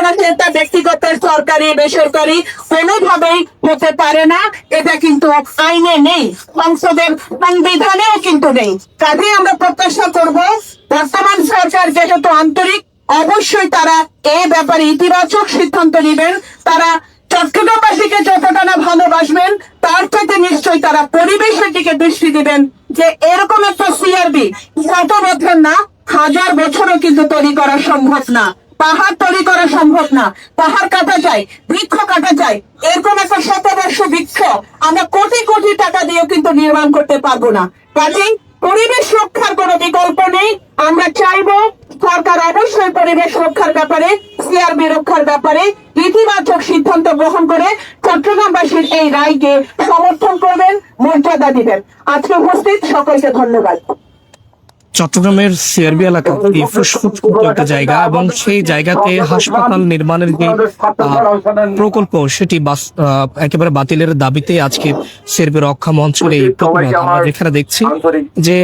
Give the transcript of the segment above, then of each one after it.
করা সেটা ব্যক্তিগত, সরকারি, বেসরকারি কোনোভাবেই হতে পারে না। এটা কিন্তু আইনে নেই, সংসদের সংবিধানেও কিন্তু নেই। কাজে আমরা প্রত্যাশা করব বর্তমান সরকার যেহেতু আন্তরিক, অবশ্যই তারা এ ব্যাপারে ইতিবাচক সিদ্ধান্ত নেবেন। তারা চট্টগ্রামবাসীকে যতটা না ভালোবাসবেন, তার থেকে নিশ্চয়ই তারা পরিবেশের দিকে দৃষ্টি দিবেন। যে এরকম একটা সিআরবি শত বছর না, 1000 বছরও কিন্তু তৈরি করা সম্ভব না। পাহাড় তৈরি করা সম্ভব না, পাহাড় কাটা যায়, বৃক্ষ কাটা যায়। এরকম একটা শতবর্ষ বৃক্ষ আমরা কোটি কোটি টাকা দিয়েও কিন্তু নির্মাণ করতে পারবো না। কাজেই পরিবেশ রক্ষার কোনো বিকল্প নেই। আমরা চাইবো সরকার অবশ্যই পরিবেশ রক্ষার ব্যাপারে, সিআরবি রক্ষার ব্যাপারে ইতিবাচক সিদ্ধান্ত গ্রহণ করে চট্টগ্রামবাসীর এই রায়কে সমর্থন করবেন, মর্যাদা দিবেন। আজকে উপস্থিত সকলকে ধন্যবাদ। চট্টগ্রামের সিআরবি এলাকা ফুসফুস একটা জায়গা, এবং সেই জায়গাতে হাসপাতাল নির্মাণের যে প্রকল্প সেটি একেবারে বাতিলের দাবিতে আজকে সিআরবি রক্ষা মঞ্চের এই প্রতিবাদ আমরা যেখানে দেখছি যে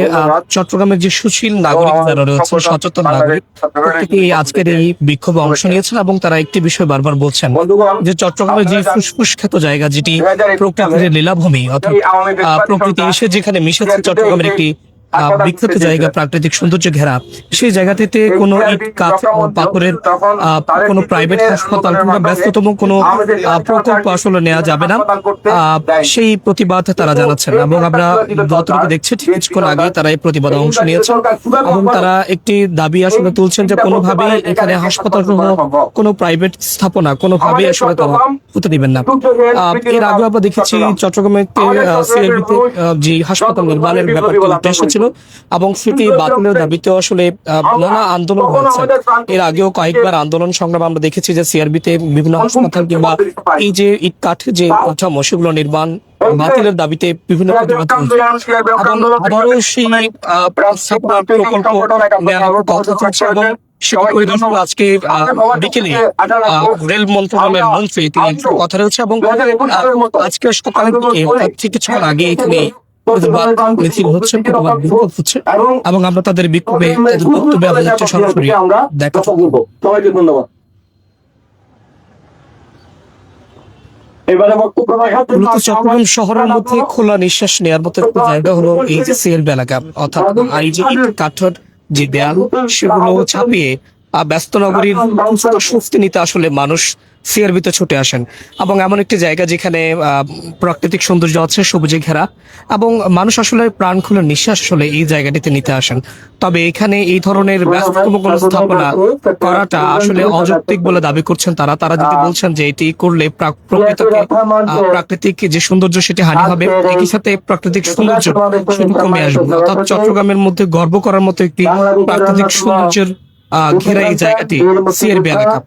চট্টগ্রামের যে সুশীল নাগরিক যারা রয়েছে, সচেতন নাগরিক, প্রত্যেকেই আজকের এই বিক্ষোভে অংশ নিয়েছেন এবং তারা একটি বিষয় বারবার বলছেন যে চট্টগ্রামের যে ফুসফুস খ্যাত জায়গা, যেটি প্রকৃতির লীলাভূমি, অর্থাৎ প্রকৃতি এসে যেখানে মিশেছে চট্টগ্রামের একটি বিখ্যাত জায়গা, প্রাকৃতিক সৌন্দর্য ঘেরা, সেই জায়গাটিতে কোনো ইট কাঠ পাথরের কোনো প্রাইভেট হাসপাতাল কিংবা ব্যস্ততম কোনো প্রকল্প আসলে নেওয়া যাবে না, সেই প্রতিবাদ তারা জানাচ্ছেন। এবং আমরা যতটুকু দেখছি ঠিক কিছুক্ষণ আগে তারা এই প্রতিবাদে অংশ নিয়েছেন এবং তারা একটি দাবি আসলে তুলছেন যে কোনোভাবেই এখানে হাসপাতাল সহ কোনো প্রাইভেট স্থাপনা কোনোভাবেই আসলে তারা হতে দিবেন না। এর আগে আমরা দেখেছি চট্টগ্রামের সিআরবিতে যে হাসপাতাল নির্মাণের ব্যাপারটি উঠে এসেছিল এবং সেটি বাতিলের দাবিতে আসলে নানা আন্দোলন হয়েছে। এর আগেও কয়েকবার আন্দোলন সংগ্রাম আমরা দেখেছি যে সিআরবিতে বিভিন্ন হাসপাতাল কিংবা এই যে ইট কাঠ যে কাঠামো সেগুলো নির্মাণ বাতিলের দাবিতে বিভিন্ন প্রতিবাদ আবারও সেই প্রকল্প কথা চলছে এবং আজকে বিকেলে রেল মন্ত্রণালয়ের মন্ত্রী তিনি কথা রয়েছে এবং আজকে সকালের দিকে কিছুক্ষণ আগে এখানে মিছিল হচ্ছে, প্রতিবাদ বিক্ষোভ হচ্ছে এবং আমরা তাদের বিক্ষোভে বক্তব্য সরাসরি দেখা। সবাইকে ধন্যবাদ। চট্টগ্রাম শহরের মধ্যে খোলা নিঃশ্বাস নেওয়ার মতো একটা জায়গা হলো এই যে সিআরবি এলাকা, অর্থাৎ এই যে ইট কাঠের যে দেয়াল সেগুলো ছাপিয়ে ব্যস্ত নগরীর স্বস্তি নিতে আসলে মানুষ সিআরবিতে ছুটে আসেন এবং এমন একটি জায়গা যেখানে প্রাকৃতিক সৌন্দর্য আছে, সবুজে ঘেরা, এবং মানুষ আসলে প্রাণ খুলে নিঃশ্বাস আসলে এই জায়গাটিতে নিতে আসেন। তবে এখানে এই ধরনের ব্যস্ততম কোনো স্থাপনা করাটা আসলে অযৌক্তিক বলে দাবি করছেন তারা। যদি বলছেন যে এটি করলে প্রাকৃতিক যে সৌন্দর্য সেটি হানি হবে, একই সাথে প্রাকৃতিক সৌন্দর্য সেটি কমে আসবে। অর্থাৎ চট্টগ্রামের মধ্যে গর্ব করার মতো একটি প্রাকৃতিক সৌন্দর্যের ঘেরা এই জায়গাটি সিআরবি এলাকা।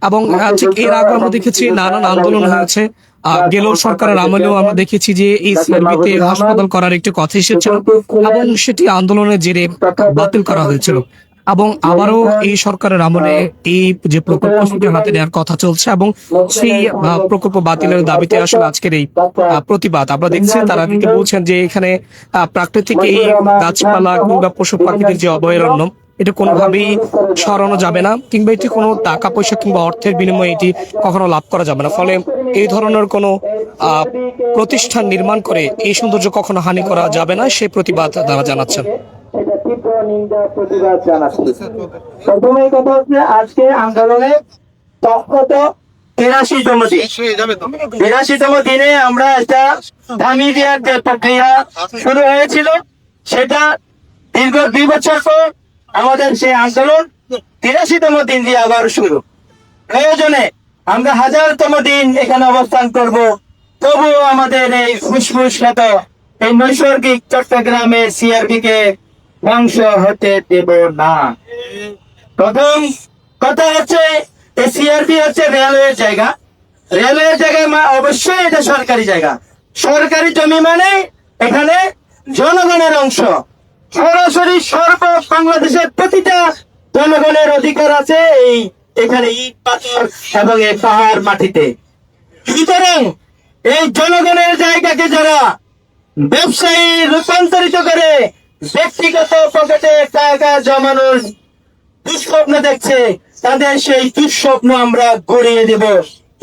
এবং ঠিক এর আগে আমরা দেখেছি নানান আন্দোলন হয়েছে, গেল সরকারের আমলেও আমরা দেখেছি যে এই সিআরবিতে হাসপাতাল করার একটি কথা এসেছিল এবং সেটি আন্দোলনের জেরে বাতিল করা হয়েছিল এবং আবারও এই সরকারের আমলে এই যে প্রকল্প সেটি হাতে নেওয়ার কথা চলছে এবং সেই প্রকল্প বাতিলের দাবিতে আসলে আজকের এই প্রতিবাদ আমরা দেখছি। তারা কিন্তু বলছেন যে এখানে প্রাকৃতিক এই গাছপালা কিংবা পশু পাখিদের যে অভয়ারণ্য এটা কোনোভাবেই সরানো যাবে না, কিংবা এটি কোনো টাকা পয়সা কিংবা অর্থের বিনিময়ে এটি কখনো লাভ করা যাবে না। ফলে এই ধরনের কোনো প্রতিষ্ঠান নির্মাণ করে এই সৌন্দর্য কখনো হানি করা যাবে না, সেই প্রতিবাদ তারা জানাচ্ছেন। প্রথমেই কথা হচ্ছে আজকে আন্দোলনে 83তম দিনে আমরা একটা থামিয়ে দেওয়ার যে প্রক্রিয়া শুরু হয়েছিল সেটা দীর্ঘ 2 বছর পর আমাদের সেই আন্দোলন 83তম দিন দিয়ে আবার শুরু। প্রয়োজনে আমরা 1000তম দিন এখানে অবস্থান করব, তবুও আমাদের এই ফুসফুস খ্যাত এই নৈসর্গিক চট্টগ্রামের সিআরবি কে ধ্বংস হতে দেব না। প্রথম কথা হচ্ছে এই সিআরবি হচ্ছে রেলওয়ের জায়গা, রেলওয়ের জায়গায় অবশ্যই এটা সরকারি জায়গা। সরকারি জমি মানে এখানে জনগণের অংশ, সরাসরি বাংলাদেশের প্রতিটা জনগণের অধিকার আছে এই এখানে ইট পাথর এবং এই পাহাড় মাটিতে। সুতরাং এই জনগণের জায়গাকে যারা ব্যবসায়ী রূপান্তরিত করে ব্যক্তিগত পকেটে টাকা জমানোর দুষ্স্বপ্ন দেখছে, তাদের সেই দুঃস্বপ্ন আমরা গড়িয়ে দেব।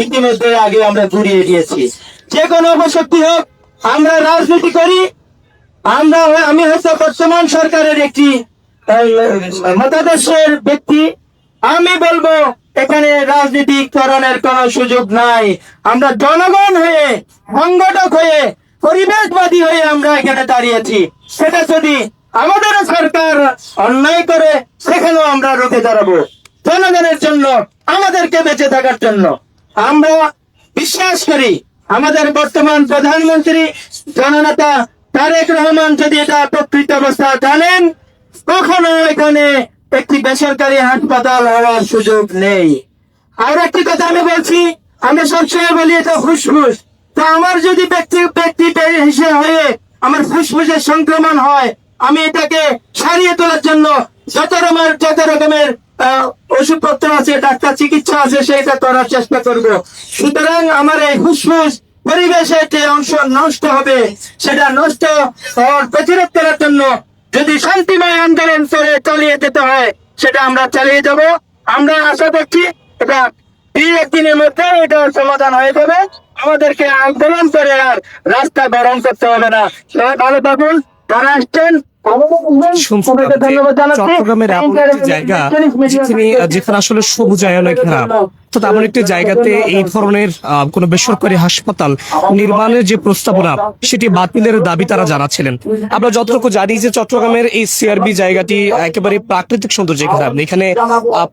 ইতিমধ্যে আগে আমরা গড়িয়ে দিয়েছি। যে কোনো অপশক্তি হোক, আমরা রাজনীতি করি। আমি হয়তো বর্তমান সরকারের একটি মতাদর্শের ব্যক্তি। আমি বলবো এখানে রাজনীতিকরণের কোন সুযোগ নাই। আমরা জনগণ হয়ে, সংগঠক হয়ে, পরিবেশবাদী হয়ে আমরা এখানে দাঁড়িয়েছি। সেটা যদি আমাদের সরকার অন্যায় করে, সেখানেও আমরা রুখে দাঁড়াবো। জনগণের জন্য, আমাদেরকে বেঁচে থাকার জন্য। আমরা বিশ্বাস করি আমাদের বর্তমান প্রধানমন্ত্রী জননেতা তারেক রহমান যদি এটা প্রকৃত অবস্থা জানেন, কখনো এখানে একটি বেসরকারি হাসপাতাল হওয়ার সুযোগ নেই। আর একটি কথা আমি বলছি, আমি সবসময় বলি এটা ফুসফুস। তা আমার যদি ব্যক্তি হিসেবে হয়ে আমার ফুসফুসের সংক্রমণ হয়, আমি এটাকে সারিয়ে তোলার জন্য যত রকমের ওষুধপত্র আছে, ডাক্তার চিকিৎসা আছে, সেটা করার চেষ্টা করব। সুতরাং আমার এই ফুসফুস পরিবেশের যে অংশ নষ্ট হবে, সেটা নষ্ট হওয়ার প্রতিরোধ করার জন্য যদি শান্তিময় আন্দোলন করে চালিয়ে যেতে হয়, সেটা আমরা চালিয়ে যাব। আমরা আশা করছি এটা 2-1 দিনের মধ্যে এটা সমাধান হয়ে যাবে। আমাদেরকে আন্দোলন করে আর রাস্তা বরণ করতে হবে না। সবাই ভালো থাকুন। যারা আসছেন শুনছিলাম যে চট্টগ্রামের এমন একটি জায়গা যেখানে আসলে সবুজায়নে ঘেরা, অর্থাৎ এমন একটি জায়গাতে এই ধরনের কোন বেসরকারি হাসপাতাল নির্মাণের যে প্রস্তাবনা, সেটি বাতিলের দাবি তারা জানাচ্ছিলেন। আমরা যতটুকু জানি যে চট্টগ্রামের এই সিআরবি জায়গাটি একেবারে প্রাকৃতিক সৌন্দর্যে ঘেরা। এখানে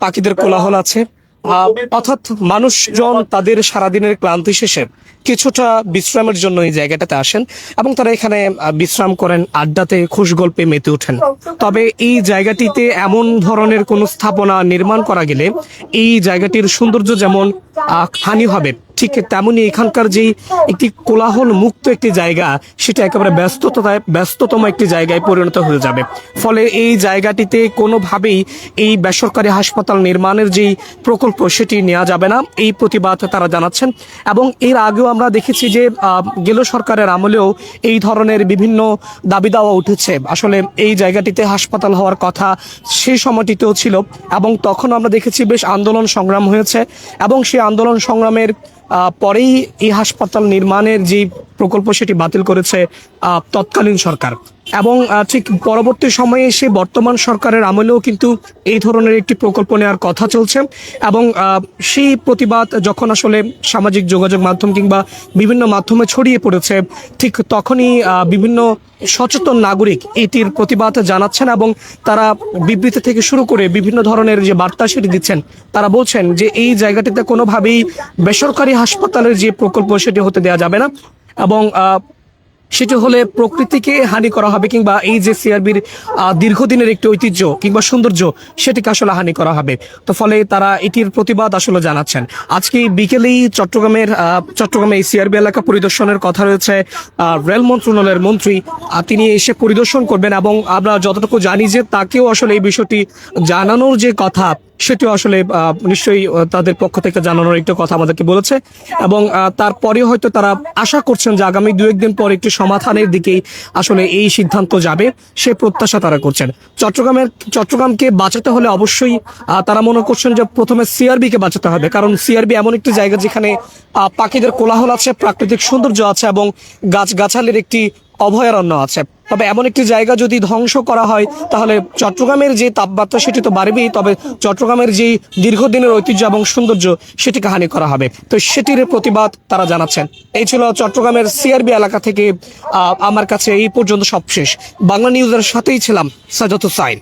পাখিদের কোলাহল আছে, অর্থাৎ মানুষজন তাদের সারাদিনের ক্লান্তি শেষে কিছুটা বিশ্রামের জন্য এই জায়গাটাতে আসেন এবং তারা এখানে বিশ্রাম করেন, আড্ডাতে খুশ গল্পে মেতে ওঠেন। তবে এই জায়গাটিতে এমন ধরনের কোন স্থাপনা নির্মাণ করা গেলে এই জায়গাটির সৌন্দর্য যেমন হানি হবে, ঠিক তেমনি এখানকার যেই একটি কোলাহল মুক্ত একটি জায়গা, সেটা একেবারে ব্যস্ততম একটি জায়গায় পরিণত হয়ে যাবে। ফলে এই জায়গাটিতে কোনোভাবেই এই বেসরকারি হাসপাতাল নির্মাণের যেই প্রকল্প, সেটি নেওয়া যাবে না, এই প্রতিবাদ তারা জানাচ্ছেন। এবং এর আগেও আমরা দেখেছি যে গেল সরকারের আমলেও এই ধরনের বিভিন্ন দাবি দাওয়া উঠেছে। আসলে এই জায়গাটিতে হাসপাতাল হওয়ার কথা সেই সময়টিতেও ছিল এবং তখন আমরা দেখেছি বেশ আন্দোলন সংগ্রাম হয়েছে এবং সেই আন্দোলন সংগ্রামের পরেই এই হাসপাতাল নির্মাণের যে প্রকল্প, সেটি বাতিল করেছে তৎকালীন সরকার। এবং ঠিক পরবর্তী সময়ে এসে বর্তমান সরকারের আমলেও কিন্তু এই ধরনের একটি প্রকল্প নেওয়ার কথা চলছে এবং সেই প্রতিবাদ যখন আসলে সামাজিক যোগাযোগ মাধ্যম কিংবা বিভিন্ন মাধ্যমে ছড়িয়ে পড়েছে, ঠিক তখনই বিভিন্ন সচেতন নাগরিক এটির প্রতিবাদ জানাচ্ছেন এবং তারা বিবৃতি থেকে শুরু করে বিভিন্ন ধরনের যে বার্তা সেটি দিচ্ছেন। তারা বলছেন যে এই জায়গাটিতে কোনোভাবেই বেসরকারি হাসপাতালের যে প্রকল্প, সেটি হতে দেওয়া যাবে না এবং সেটি হলে প্রকৃতিকে হানি করা হবে কিংবা এই যে সিআরবির দীর্ঘদিনের একটি ঐতিহ্য কিংবা সৌন্দর্য, সেটিকে আসলে হানি করা হবে। তো ফলে তারা এটির প্রতিবাদ আসলে জানাচ্ছেন। আজকে বিকেলেই চট্টগ্রামে এই সিআরবি এলাকা পরিদর্শনের কথা রয়েছে। রেল মন্ত্রণালয়ের মন্ত্রী তিনি এসে পরিদর্শন করবেন এবং আমরা যতটুকু জানি যে তাকেও আসলে এই বিষয়টি জানানোর যে কথা, সেটিও আসলে নিশ্চয়ই তাদের পক্ষ থেকে জানানোর একটু কথা আমাদেরকে বলেছে এবং তারপরে হয়তো তারা আশা করছেন যে আগামী 2-1 দিন পর একটি সমাধানের দিকেই আসলে এই সিদ্ধান্ত যাবে, সে প্রত্যাশা তারা করছেন। চট্টগ্রামকে বাঁচাতে হলে অবশ্যই তারা মনে করছেন যে প্রথমে সিআরবি কে বাঁচাতে হবে, কারণ সিআরবি এমন একটি জায়গা যেখানে পাখিদের কোলাহল আছে, প্রাকৃতিক সৌন্দর্য আছে এবং গাছগাছালির একটি অভয়ারণ্য আছে। তবে এমন একটি জায়গা যদি ধ্বংস করা হয়, তাহলে চট্টগ্রামের যে তাপমাত্রা, সেটি তো বাড়বেই, তবে চট্টগ্রামের যে দীর্ঘদিনের ঐতিহ্য এবং সৌন্দর্য, সেটিকে হানি করা হবে। তো সেটির প্রতিবাদ তারা জানাচ্ছেন। এই ছিল চট্টগ্রামের সিআরবি এলাকা থেকে আমার কাছে এই পর্যন্ত সবশেষ। বাংলা নিউজের সাথেই ছিলাম সাজাত হুসাইন।